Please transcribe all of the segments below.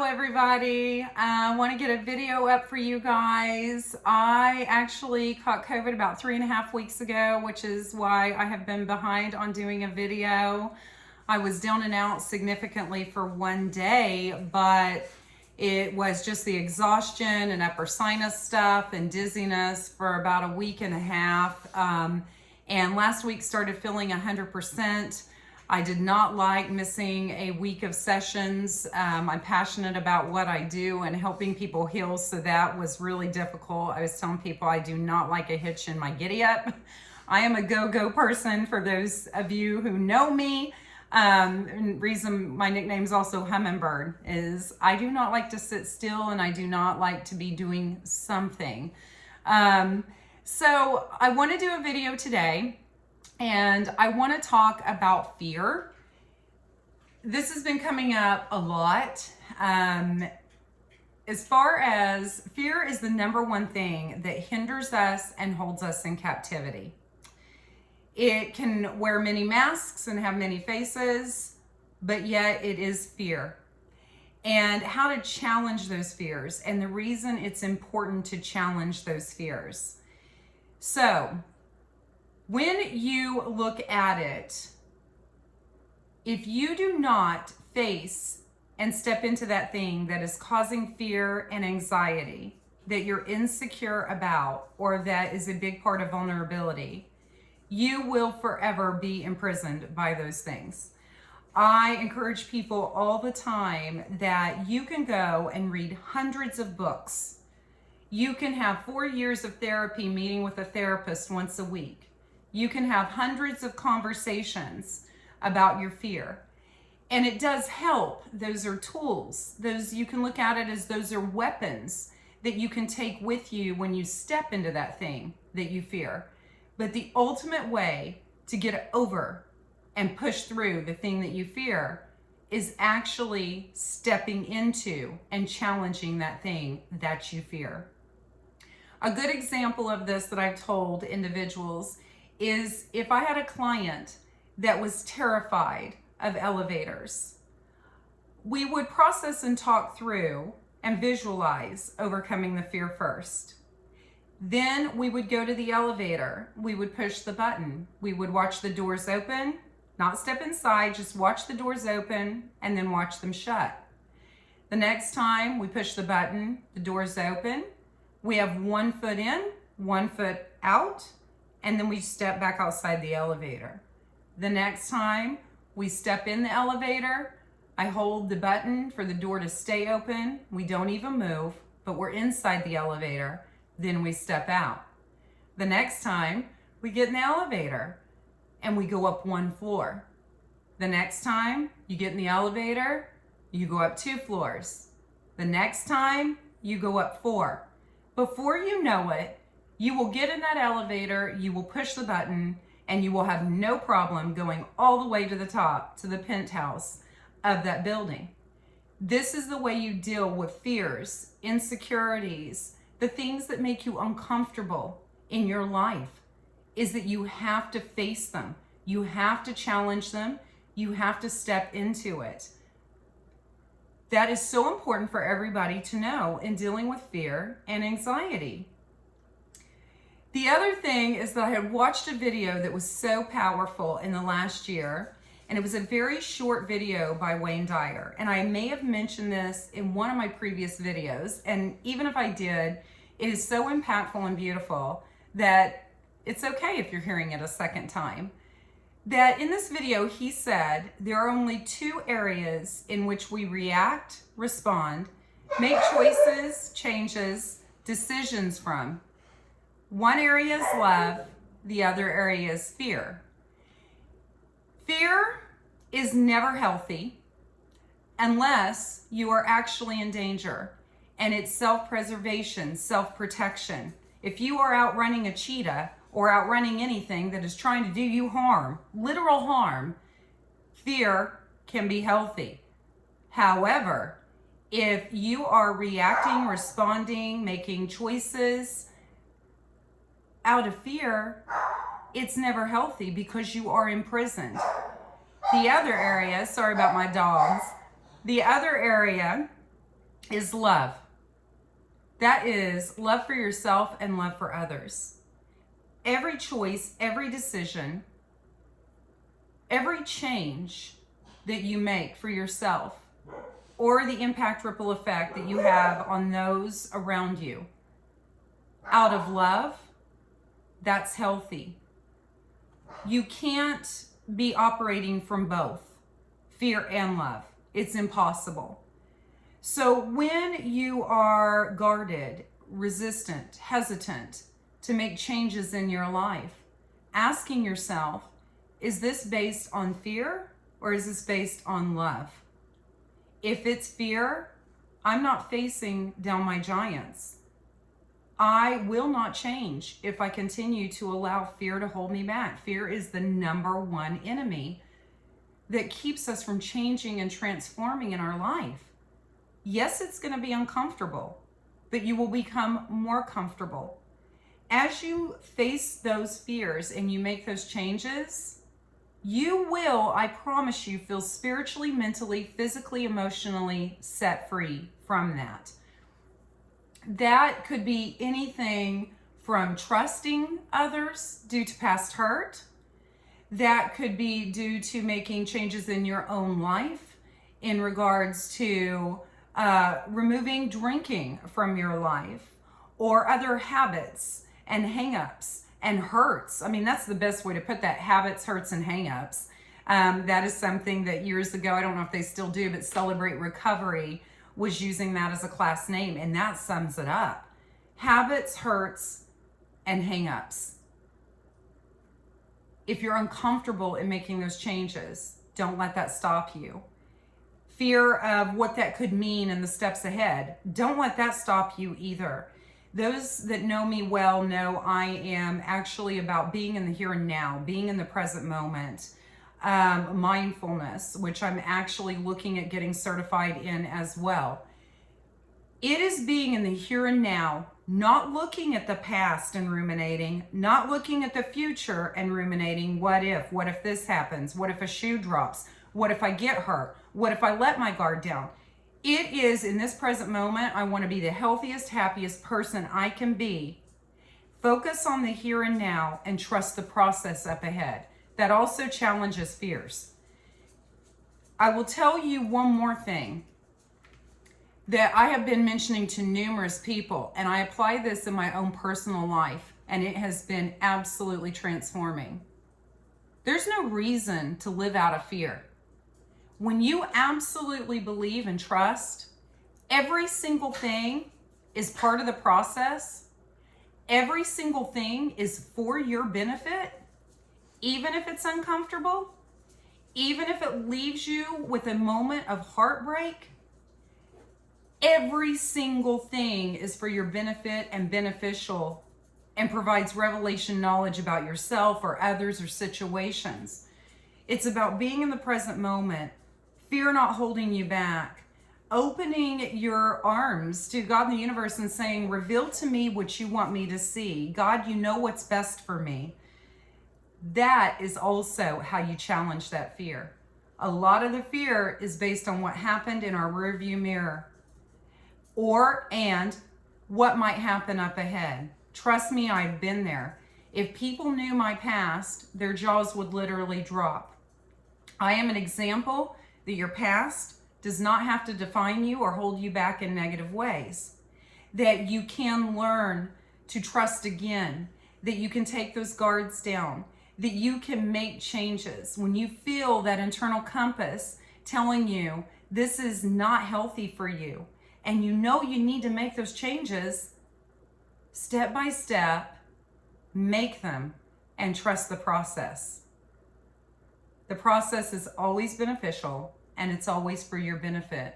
everybody. I want to get a video up for you guys. I actually caught COVID about 3.5 weeks ago, which is why I have been behind on doing a video. I was down and out significantly for one day, but it was just the exhaustion and upper sinus stuff and dizziness for about a week and a half. And last week started feeling 100%. I did not like missing a week of sessions. I'm passionate about what I do and helping people heal, so that was really difficult. I was telling people I do not like a hitch in my giddy up. I am a go-go person, for those of you who know me. And reason my nickname is also Hummingbird is I do not like to sit still, and I do not like to be doing something. So I want to do a video today, and I want to talk about fear. This has been coming up a lot. As far as fear is the number one thing that hinders us and holds us in captivity. It can wear many masks and have many faces, but yet it is fear. And how to challenge those fears, and the reason it's important to challenge those fears. So, when you look at it, if you do not face and step into that thing that is causing fear and anxiety, that you're insecure about, or that is a big part of vulnerability, you will forever be imprisoned by those things. I encourage people all the time that you can go and read hundreds of books. You can have 4 years of therapy meeting with a therapist once a week. You can have hundreds of conversations about your fear. And it does help. Those are tools. Those, you can look at it as those are weapons that you can take with you when you step into that thing that you fear. But the ultimate way to get over and push through the thing that you fear is actually stepping into and challenging that thing that you fear. A good example of this that I've told individuals is if I had a client that was terrified of elevators, we would process and talk through and visualize overcoming the fear first. Then we would go to the elevator. We would push the button. We would watch the doors open, not step inside, just watch the doors open and then watch them shut. The next time we push the button, the doors open. We have 1 foot in, 1 foot out, and then we step back outside the elevator. The next time we step in the elevator, I hold the button for the door to stay open. We don't even move, but we're inside the elevator. Then we step out. The next time we get in the elevator and we go up 1 floor. The next time you get in the elevator, you go up 2 floors. The next time you go up 4. Before you know it, you will get in that elevator, you will push the button, and you will have no problem going all the way to the top, to the penthouse of that building. This is the way you deal with fears, insecurities, the things that make you uncomfortable in your life, is that you have to face them. You have to challenge them. You have to step into it. That is so important for everybody to know in dealing with fear and anxiety. The other thing is that I had watched a video that was so powerful in the last year, and it was a very short video by Wayne Dyer. And I may have mentioned this in one of my previous videos, and even if I did, it is so impactful and beautiful that it's okay if you're hearing it a second time. That in this video, he said there are only 2 areas in which we react, respond, make choices, changes, decisions from. One area is love, the other area is fear. Fear is never healthy unless you are actually in danger, and it's self-preservation, self-protection. If you are outrunning a cheetah or outrunning anything that is trying to do you harm, literal harm, fear can be healthy. However, if you are reacting, responding, making choices out of fear, it's never healthy because you are imprisoned. The other area, sorry about my dogs, the other area is love. That is love for yourself and love for others. Every choice, every decision, every change that you make for yourself, or the impact ripple effect that you have on those around you, out of love, that's healthy. You can't be operating from both fear and love. It's impossible. So when you are guarded, resistant, hesitant to make changes in your life, asking yourself, is this based on fear or is this based on love? If it's fear, I'm not facing down my giants. I will not change if I continue to allow fear to hold me back. Fear is the number one enemy that keeps us from changing and transforming in our life. Yes, it's going to be uncomfortable, but you will become more comfortable. As you face those fears and you make those changes, you will, I promise you, feel spiritually, mentally, physically, emotionally set free from that. That could be anything from trusting others due to past hurt. That could be due to making changes in your own life in regards to removing drinking from your life or other habits and hang-ups and hurts. I mean, that's the best way to put that, habits, hurts, and hang-ups. That is something that years ago, I don't know if they still do, but Celebrate Recovery was using that as a class name, and that sums it up. Habits, hurts, and hang-ups. If you're uncomfortable in making those changes, don't let that stop you. Fear of what that could mean and the steps ahead, don't let that stop you either. Those that know me well know I am actually about being in the here and now, being in the present moment. Mindfulness, which I'm actually looking at getting certified in as well. It is being in the here and now, not looking at the past and ruminating, not looking at the future and ruminating. What if this happens? What if a shoe drops? What if I get hurt? What if I let my guard down? It is in this present moment, I want to be the healthiest, happiest person I can be. Focus on the here and now and trust the process up ahead. That also challenges fears. I will tell you one more thing that I have been mentioning to numerous people, and I apply this in my own personal life, and it has been absolutely transforming. There's no reason to live out of fear. When you absolutely believe and trust, every single thing is part of the process. Every single thing is for your benefit. Even if it's uncomfortable, even if it leaves you with a moment of heartbreak, every single thing is for your benefit and beneficial and provides revelation knowledge about yourself or others or situations. It's about being in the present moment, fear not holding you back, opening your arms to God and the universe and saying, reveal to me what you want me to see. God, you know what's best for me. That is also how you challenge that fear. A lot of the fear is based on what happened in our rearview mirror and what might happen up ahead. Trust me, I've been there. If people knew my past, their jaws would literally drop. I am an example that your past does not have to define you or hold you back in negative ways. That you can learn to trust again. That you can take those guards down. That you can make changes. When you feel that internal compass telling you this is not healthy for you, and you know you need to make those changes, step by step, make them and trust the process. The process is always beneficial and it's always for your benefit.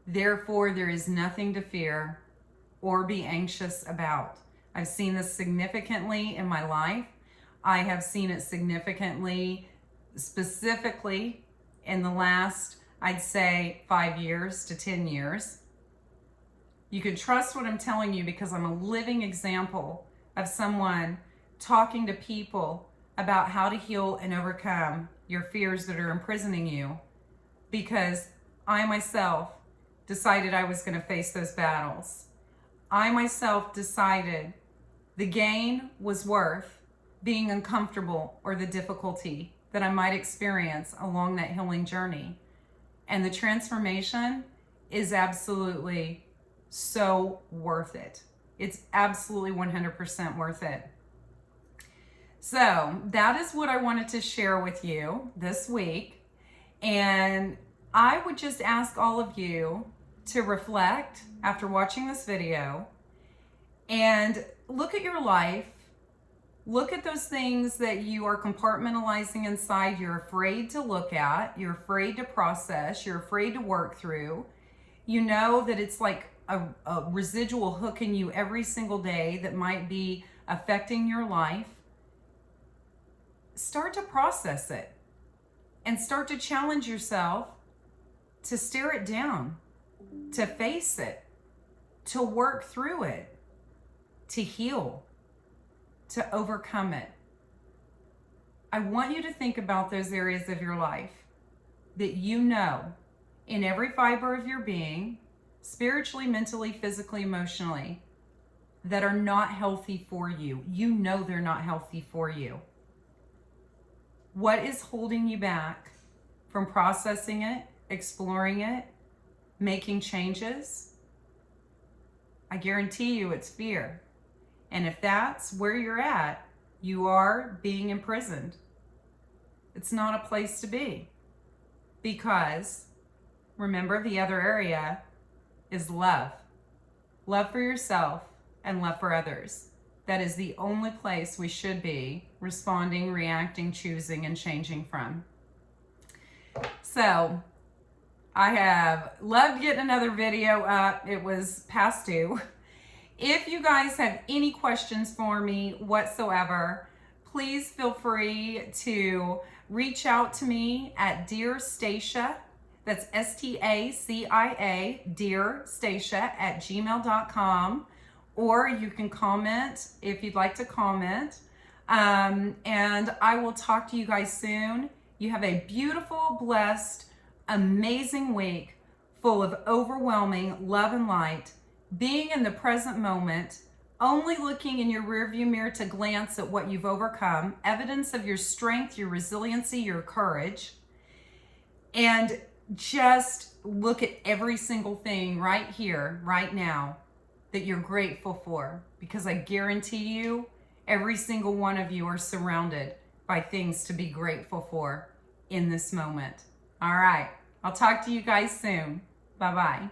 Therefore, there is nothing to fear or be anxious about. I've seen this significantly in my life. I have seen it significantly, specifically in the last, I'd say 5 years to 10 years. You can trust what I'm telling you because I'm a living example of someone talking to people about how to heal and overcome your fears that are imprisoning you, because I myself decided I was going to face those battles. I myself decided the gain was worth being uncomfortable or the difficulty that I might experience along that healing journey. And the transformation is absolutely so worth it. It's absolutely 100% worth it. So that is what I wanted to share with you this week. And I would just ask all of you to reflect after watching this video and look at your life. Look at those things that you are compartmentalizing inside, you're afraid to look at, you're afraid to process, you're afraid to work through. You know that it's like a residual hook in you every single day that might be affecting your life. Start to process it and start to challenge yourself to stare it down, to face it, to work through it, to heal, to overcome it. I want you to think about those areas of your life that you know in every fiber of your being, spiritually, mentally, physically, emotionally, that are not healthy for you. You know they're not healthy for you. What is holding you back from processing it, exploring it, making changes? I guarantee you it's fear. And if that's where you're at, you are being imprisoned. It's not a place to be. Because remember, the other area is love. Love for yourself and love for others. That is the only place we should be responding, reacting, choosing, and changing from. So I have loved getting another video up. It was past due. If you guys have any questions for me whatsoever, please feel free to reach out to me at Dear Stacia. That's STACIA, Dear Stacia @gmail.com. Or you can comment if you'd like to comment. And I will talk to you guys soon. You have a beautiful, blessed, amazing week full of overwhelming love and light. Being in the present moment, only looking in your rearview mirror to glance at what you've overcome, evidence of your strength, your resiliency, your courage, and just look at every single thing right here, right now, that you're grateful for, because I guarantee you, every single one of you are surrounded by things to be grateful for in this moment. All right, I'll talk to you guys soon. Bye-bye.